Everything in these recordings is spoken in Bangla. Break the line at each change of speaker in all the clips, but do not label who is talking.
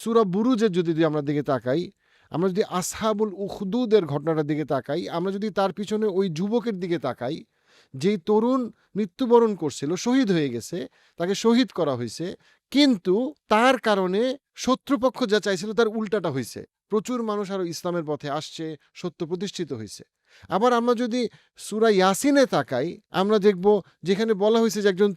সূরা বুরুজের যদি আমরা দিকে তাকাই, আমরা যদি আসহাবুল উখদুদের ঘটনাটার দিকে তাকাই, আমরা যদি তার পিছনে ওই যুবকের দিকে তাকাই, যেই তরুণ মৃত্যুবরণ করছিল, শহীদ হয়ে গেছে, তাকে শহীদ করা হয়েছে, কিন্তু তার কারণে শত্রুপক্ষ যা চাইছিল তার উল্টাটা হয়েছে। প্রচুর মানুষ আরো ইসলামের পথে আসছে, সত্য প্রতিষ্ঠিত হয়েছে। আবার আমরা যদি সূরা ইয়াসিনে তাকাই, আমরা দেখব যেখানে বলা হয়েছে যে একজন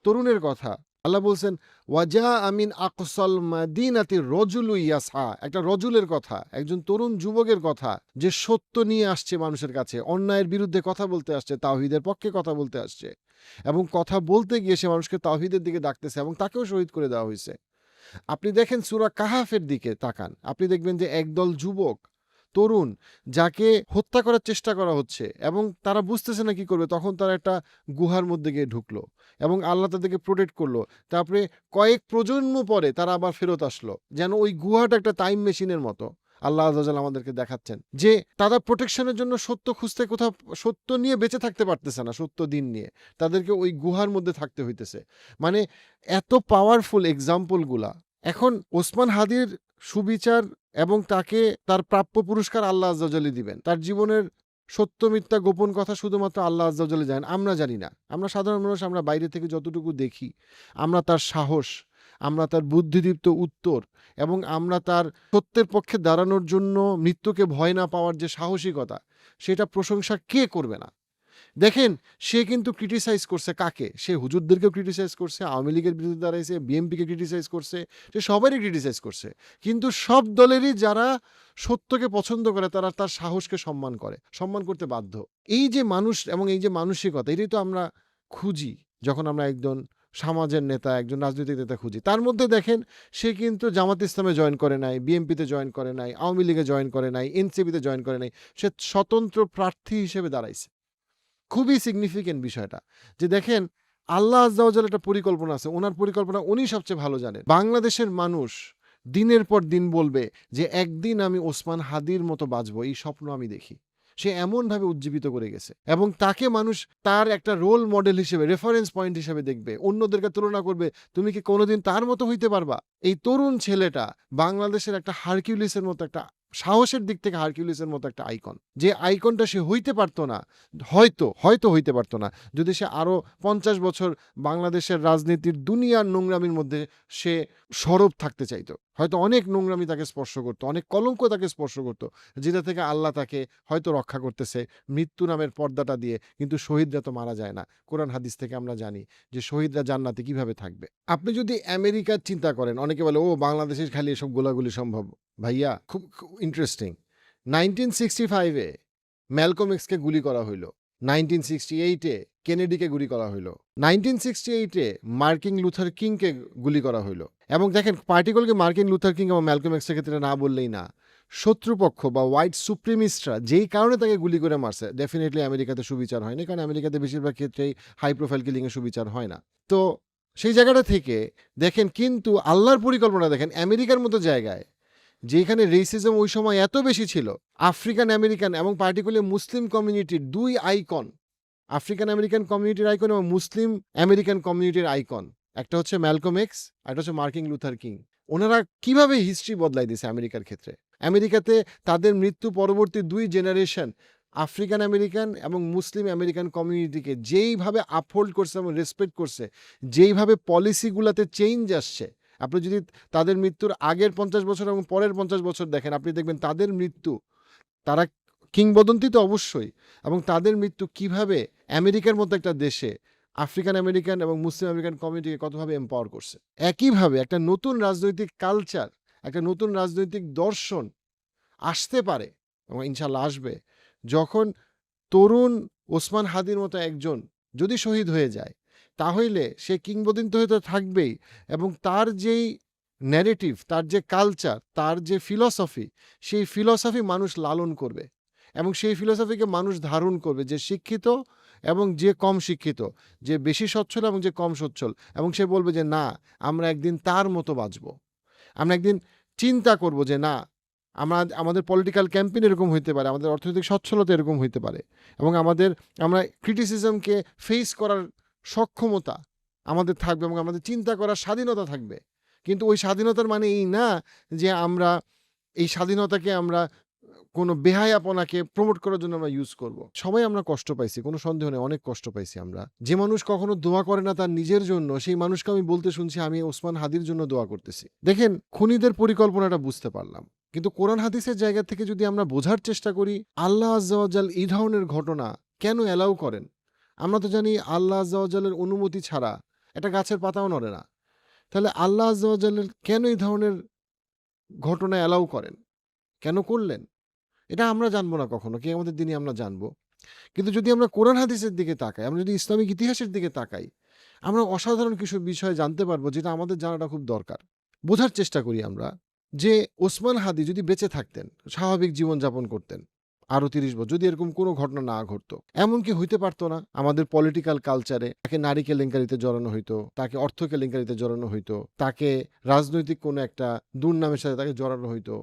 তরুণের কথা। আল্লাহ বলছেন ওয়াজা আমিন আকসল মাদিনাতি রজুলু ইয়াসা, একটা রজুলের কথা, একজন তরুণ যুবকের কথা, যে সত্য নিয়ে আসছে মানুষের কাছে, অন্যায়ের বিরুদ্ধে কথা বলতে আসছে, তাওহীদের পক্ষে কথা বলতে আসছে, এবং কথা বলতে গিয়ে সে মানুষকে তাওহীদের দিকে ডাকতেছে, এবং তাকেও শহীদ করে দেওয়া হয়েছে। আপনি দেখেন সূরা কাহাফের দিকে তাকান, আপনি দেখবেন যে একদল যুবক তরুণ যাকে হত্যা করার চেষ্টা করা হচ্ছে, এবং তারা বুঝতেছে না কি করবে, তখন তারা একটা গুহার মধ্যে গিয়ে ঢুকলো এবং আল্লাহ তাদেরকে প্রোটেক্ট করলো। তারপরে কয়েক প্রজন্ম পরে তারা আবার ফেরত আসলো, যেন ওই গুহাটা একটা টাইম মেশিনের মতো। আল্লাহ আযজা ওয়া জাল্লা আমাদেরকে দেখাচ্ছেন যে তারা প্রোটেকশনের জন্য সত্য খুঁজতে কোথাও সত্য নিয়ে বেঁচে থাকতে পারতেছে না, সত্য দিন নিয়ে তাদেরকে ওই গুহার মধ্যে থাকতে হইতেছে। মানে এত পাওয়ারফুল এক্সাম্পলগুলা। এখন ওসমান হাদির সুবিচার এবং তাকে তার প্রাপ্য পুরস্কার আল্লাহ আযজা ওয়া জাল্লা দিবেন। তার জীবনের সত্য মিথ্যা গোপন কথা শুধুমাত্র আল্লাহ আযজা ওয়া জাল্লা জানেন, আমরা জানি না। আমরা সাধারণ মানুষ, আমরা বাইরে থেকে যতটুকু দেখি, আমরা তার সাহস, আমরা তার বুদ্ধিদীপ্ত উত্তর, এবং আমরা তার সত্যের পক্ষে দাঁড়ানোর জন্য মৃত্যুকে ভয় না পাওয়ার যে সাহসিকতা, সেটা প্রশংসা কে করবে না? দেখেন, সে কিন্তু ক্রিটিসাইজ করছে কাকে? সে হুজুরদেরকেও ক্রিটিসাইজ করছে, আওয়ামী লীগের বিরুদ্ধে দাঁড়াইছে, বিএনপিকে ক্রিটিসাইজ করছে, সে সবারই ক্রিটিসাইজ করছে। কিন্তু সব দলেরই যারা সত্যকে পছন্দ করে তারা তার সাহসকে সম্মান করে, সম্মান করতে বাধ্য। এই যে মানুষ এবং এই যে মানসিকতা, এটাই তো আমরা খুঁজি যখন আমরা একজন সমাজের নেতা, একজন রাজনৈতিক নেতা খুঁজি। তার মধ্যে দেখেন, সে কিন্তু জামাত ইসলামে জয়েন করে নাই, বিএনপিতে জয়েন করে নাই, আওয়ামী লীগে জয়েন করে নাই, এনসিপিতে জয়েন করে নাই। সে স্বতন্ত্র প্রার্থী হিসেবে দাঁড়াইছে। খুবই সিগনিফিকেন্ট বিষয়টা, যে দেখেন আল্লাহ আযজা ওয়া জাল্লার একটা পরিকল্পনা আছে, ওনার পরিকল্পনা উনি সবচেয়ে ভালো জানেন। বাংলাদেশের মানুষ দিনের পর দিন বলবে যে একদিন আমি ওসমান হাদির মতো বাঁচবো, এই স্বপ্ন আমি দেখি। সে এমনভাবে উজ্জীবিত করে গেছে, এবং তাকে মানুষ তার একটা রোল মডেল হিসেবে, রেফারেন্স পয়েন্ট হিসেবে দেখবে, অন্যদেরকে তুলনা করবে, তুমি কি কোনোদিন তার মতো হইতে পারবা? এই তরুণ ছেলেটা বাংলাদেশের একটা হারকিউলিসের মতো, একটা সাহসের দিক থেকে হারকিউলিসের মতো একটা আইকন, যে আইকনটা সে হইতে পারতো না, হয়তো হইতে পারতো না, যদি সে আরো 50 বছর বাংলাদেশের রাজনীতির দুনিয়ার নোংরামির মধ্যে সে সরব থাকতে চাইতো। হয়তো অনেক নোংরামি তাকে স্পর্শ করতো, অনেক কলঙ্ক তাকে স্পর্শ করতো, যেটা থেকে আল্লাহ তাকে হয়তো রক্ষা করতেছে মৃত্যু নামের পর্দাটা দিয়ে। কিন্তু শহীদরা তো মারা যায় না। কোরআন হাদিস থেকে আমরা জানি যে শহীদরা জান্নাতে কিভাবে থাকবে। আপনি যদি আমেরিকার চিন্তা করেন, অনেকে বলে ও বাংলাদেশে খালি এসব গোলাগুলি সম্ভব। ভাইয়া, খুব ইন্টারেস্টিং। 1965 এ ম্যালকম এক্সকে গুলি করা হইল, 1968 এ কেনেডিকে গুলি করা হইল, 1968 এ মার্কিন লুথার কিংকে গুলি করা হইল। এবং দেখেন, পার্টিকুলারলি মার্কিন লুথার কিং এবং ম্যালকম এক্সের ক্ষেত্রে না বললেই না, শত্রুপক্ষ বা হোয়াইট সুপ্রিমিস্টরা যেই কারণে তাকে গুলি করে মারছে, ডেফিনেটলি আমেরিকাতে সুবিচার হয়নি, কারণ আমেরিকাতে বেশিরভাগ ক্ষেত্রেই হাই প্রোফাইল কিলিংয়ে সুবিচার হয় না। তো সেই জায়গাটা থেকে দেখেন, কিন্তু আল্লাহর পরিকল্পনা দেখেন, আমেরিকার মতো জায়গায় যেখানে রেসিজম ওই সময় এত বেশি ছিল, আফ্রিকান আমেরিকান এবং পার্টিকুলারলি মুসলিম কমিউনিটির দুই আইকন, আফ্রিকান আমেরিকান কমিউনিটির আইকন এবং মুসলিম আমেরিকান কমিউনিটির আইকন, একটা হচ্ছে ম্যালকম এক্স, আর একটা হচ্ছে মার্কিন লুথার কিং। ওনারা কিভাবে হিস্ট্রি বদলাই দিয়েছে আমেরিকার ক্ষেত্রে। আমেরিকাতে তাদের মৃত্যু পরবর্তী 2 জেনারেশন আফ্রিকান আমেরিকান এবং মুসলিম আমেরিকান কমিউনিটিকে যেইভাবে আপহোল্ড করছে এবং রেসপেক্ট করছে, যেইভাবে পলিসিগুলোতে চেঞ্জ আসছে, আপনি যদি তাদের মৃত্যুর আগের 50 বছর এবং পরের 50 বছর দেখেন, আপনি দেখবেন তাদের মৃত্যু, তারা কিংবদন্তি তো অবশ্যই, এবং তাদের মৃত্যু কিভাবে আমেরিকার মতো একটা দেশে আফ্রিকান আমেরিকান এবং মুসলিম আমেরিকান কমিউনিটিকে কতভাবে এম্পাওয়ার করছে। একইভাবে একটা নতুন রাজনৈতিক কালচার, একটা নতুন রাজনৈতিক দর্শন আসতে পারে, এবং ইনশাল্লাহ আসবে, যখন তরুণ ওসমান হাদির মতো একজন যদি শহীদ হয়ে যায়, তাহলে সে কিংবদন্তি হয়তো থাকবেই, এবং তার যেই ন্যারেটিভ, তার যে কালচার, তার যে ফিলসফি, সেই ফিলসফি মানুষ লালন করবে, এবং সেই ফিলসফিকে মানুষ ধারণ করবে, যে শিক্ষিত এবং যে কম শিক্ষিত, যে বেশি সচ্ছল এবং যে কম সচ্ছল, এবং সে বলবে যে না, আমরা একদিন তার মতো বাঁচব। আমরা একদিন চিন্তা করব যে না, আমাদের পলিটিক্যাল ক্যাম্পেইন এরকম হইতে পারে, আমাদের অর্থনৈতিক সচ্ছলতা এরকম হইতে পারে, এবং আমরা ক্রিটিসিজমকে ফেস করার সক্ষমতা আমাদের থাকবে, এবং আমাদের চিন্তা করার স্বাধীনতা থাকবে। কিন্তু ওই স্বাধীনতার মানে এই না যে আমরা এই স্বাধীনতাকে আমরা কোনো বেহায়াপনাকে প্রমোট করার জন্য আমরা ইউজ করব। সবাই আমরা কষ্ট পাইছি, কোনো সন্দেহ নেই, অনেক কষ্ট পাইছি আমরা। যে মানুষ কখনো দোয়া করে না তার নিজের জন্য, সেই মানুষকে আমি বলতে শুনছি আমি ওসমান হাদির জন্য দোয়া করতেছি। দেখেন, খুনিদের পরিকল্পনাটা বুঝতে পারলাম, কিন্তু কোরআন হাদিসের জায়গা থেকে যদি আমরা বোঝার চেষ্টা করি আল্লাহ আজ্জা ওয়া জাল এই ধরনের ঘটনা কেন অ্যালাউ করেন। আমরা তো জানি আল্লাহ আজ্জা ওয়া জালের অনুমতি ছাড়া একটা গাছের পাতাও নড়ে না। তাহলে আল্লাহ আজ্জা ওয়া জালের কেন এই ধরনের ঘটনা অ্যালাউ করেন, কেন করলেন, এটা আমরা জানবো না কখনো, কিয়ামতের দিনে আমরা জানবো। কিন্তু যদি আমরা কোরআন হাদিসের দিকে তাকাই, আমরা যদি ইসলামিক ইতিহাসের দিকে তাকাই, আমরা অসাধারণ কিছু বিষয় জানতে পারবো যেটা আমাদের জানাটা খুব দরকার। বোঝার চেষ্টা করি আমরা যে ওসমান হাদি যদি বেঁচে থাকতেন, স্বাভাবিক জীবনযাপন করতেন আরো 30 বছর, যদি এরকম কোনো ঘটনা না ঘটতো, এমন কি হইতে পারতো না আমাদের পলিটিক্যাল কালচারে তাকে নারী কেলেঙ্কারিতে জড়ানো হইতো, তাকে অর্থ কেলেঙ্কারিতে জড়ানো হইতো, তাকে রাজনৈতিক কোনো একটা দুর্নামের সাথে তাকে জড়ানো হইতো,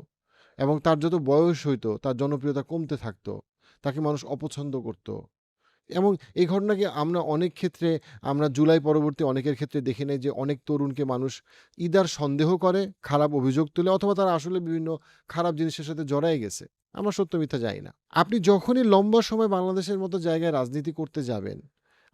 এবং তার যত বয়স হইতো তার জনপ্রিয়তা কমতে থাকতো, তাকে মানুষ অপছন্দ করত। এবং এই ঘটনাকে আমরা অনেক ক্ষেত্রে, আমরা জুলাই পরবর্তী অনেকের ক্ষেত্রে দেখে নেই যে অনেক তরুণকে মানুষ ইদার সন্দেহ করে, খারাপ অভিযোগ তুলে, অথবা তারা আসলে বিভিন্ন খারাপ জিনিসের সাথে জড়াই গেছে। আমরা সত্য মিথ্যা জানি না। আপনি যখনই লম্বা সময় বাংলাদেশের মতো জায়গায় রাজনীতি করতে যাবেন,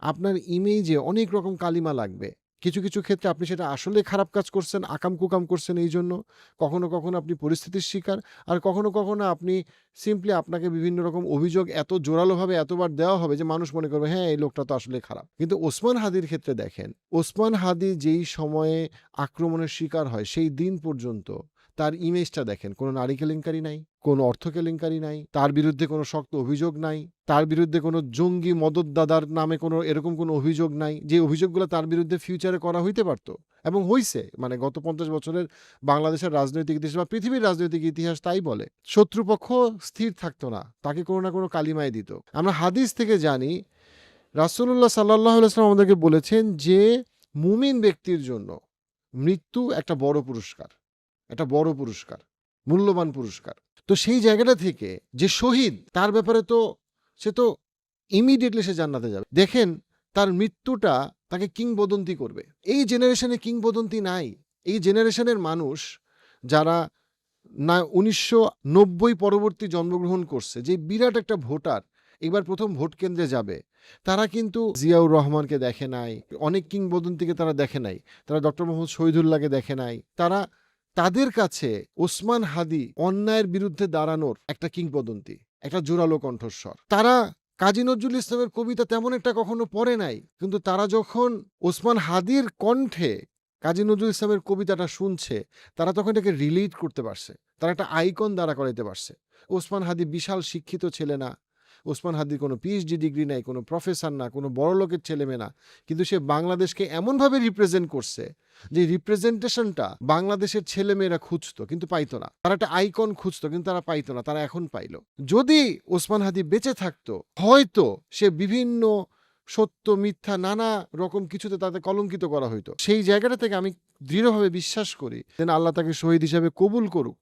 আপনার ইমেজে অনেক রকম কালিমা লাগবে। কিছু কিছু ক্ষেত্রে আপনি সেটা আসলে খারাপ কাজ করছেন, আকাম কুকাম করছেন, এই জন্য কখনো কখনো আপনি পরিস্থিতির শিকার, আর কখনো কখনো আপনি সিম্পলি আপনাকে বিভিন্ন রকম অভিযোগ এত জোরালোভাবে এতবার দেওয়া হবে যে মানুষ মনে করবে হ্যাঁ এই লোকটা তো আসলে খারাপ। কিন্তু ওসমান হাদির ক্ষেত্রে দেখেন, ওসমান হাদি যেই সময়ে আক্রমণের শিকার হয় সেই দিন পর্যন্ত তার ইমেজটা দেখেন, কোনো নারী কেলেঙ্কারি নাই, কোনো অর্থ কেলেঙ্কারি নাই, তার বিরুদ্ধে কোনো শক্ত অভিযোগ নাই, তার বিরুদ্ধে কোনো জঙ্গি মদতদাতার নামে কোনো এরকম কোনো অভিযোগ নাই, যে অভিযোগগুলো তার বিরুদ্ধে ফিউচারে করা হইতে পারতো এবং হইছে। মানে গত 50 বছরের বাংলাদেশের রাজনৈতিক ইতিহাস বা পৃথিবীর রাজনৈতিক ইতিহাস তাই বলে, শত্রুপক্ষ স্থির থাকতো না, তাকে কোনো না কোনো কালিমায় দিত। আমরা হাদিস থেকে জানি রাসূলুল্লাহ সাল্লাল্লাহু আলাইহি ওয়াসাল্লাম আমাদেরকে বলেছেন যে মুমিন ব্যক্তির জন্য মৃত্যু একটা বড় পুরস্কার, একটা বড় পুরস্কার, মূল্যবান পুরস্কার। তো সেই জায়গাটা থেকে যে শহীদ, তার ব্যাপারে তো সে তো ইমিডিয়েটলি সে জান্নাতে যাবে। দেখেন, তার মৃত্যুটা তাকে কিংবদন্তি করবে। এই জেনারেশনে কিংবদন্তি নাই। এই জেনারেশনের মানুষ যারা না 1990 পরবর্তী জন্মগ্রহণ করছে, যে বিরাট একটা ভোটার এবার প্রথম ভোট কেন্দ্রে যাবে, তারা কিন্তু জিয়াউর রহমানকে দেখে নাই, অনেক কিংবদন্তিকে তারা দেখে নাই, তারা ডক্টর মোহাম্মদ শহীদুল্লাহকে দেখে নাই। তাদের কাছে ওসমান হাদি অন্যায়ের বিরুদ্ধে দাঁড়ানোর একটা কিংবদন্তি, একটা জোরালো কণ্ঠস্বর। তারা কাজী নজরুল ইসলামের কবিতা তেমন একটা কখনো পড়ে নাই, কিন্তু তারা যখন ওসমান হাদির কণ্ঠে কাজী নজরুল ইসলামের কবিতাটা শুনছে, তারা তখন এটাকে রিলেট করতে পারছে, তারা একটা আইকন দাঁড়া করাইতে পারছে। ওসমান হাদি বিশাল শিক্ষিত ছেলে না, ওসমান হাদির কোনো পিএইচডি ডিগ্রি নাই, কোনো প্রফেসর না, কোনো বড় লোকের ছেলেমেয়ে না, কিন্তু সে বাংলাদেশকে এমনভাবে রিপ্রেজেন্ট করছে যে রিপ্রেজেন্টেশনটা বাংলাদেশের ছেলেমেয়েরা খুঁজতো কিন্তু পাইতো না। তারা একটা আইকন খুঁজতো কিন্তু তারা পাইতো না, তারা এখন পাইলো। যদি ওসমান হাদি বেঁচে থাকতো, হয়তো সে বিভিন্ন সত্য মিথ্যা নানা রকম কিছুতে তাতে কলঙ্কিত করা হইতো। সেই জায়গাটা থেকে আমি দৃঢ়ভাবে বিশ্বাস করি যেন আল্লাহ তাকে শহীদ হিসাবে কবুল করুক।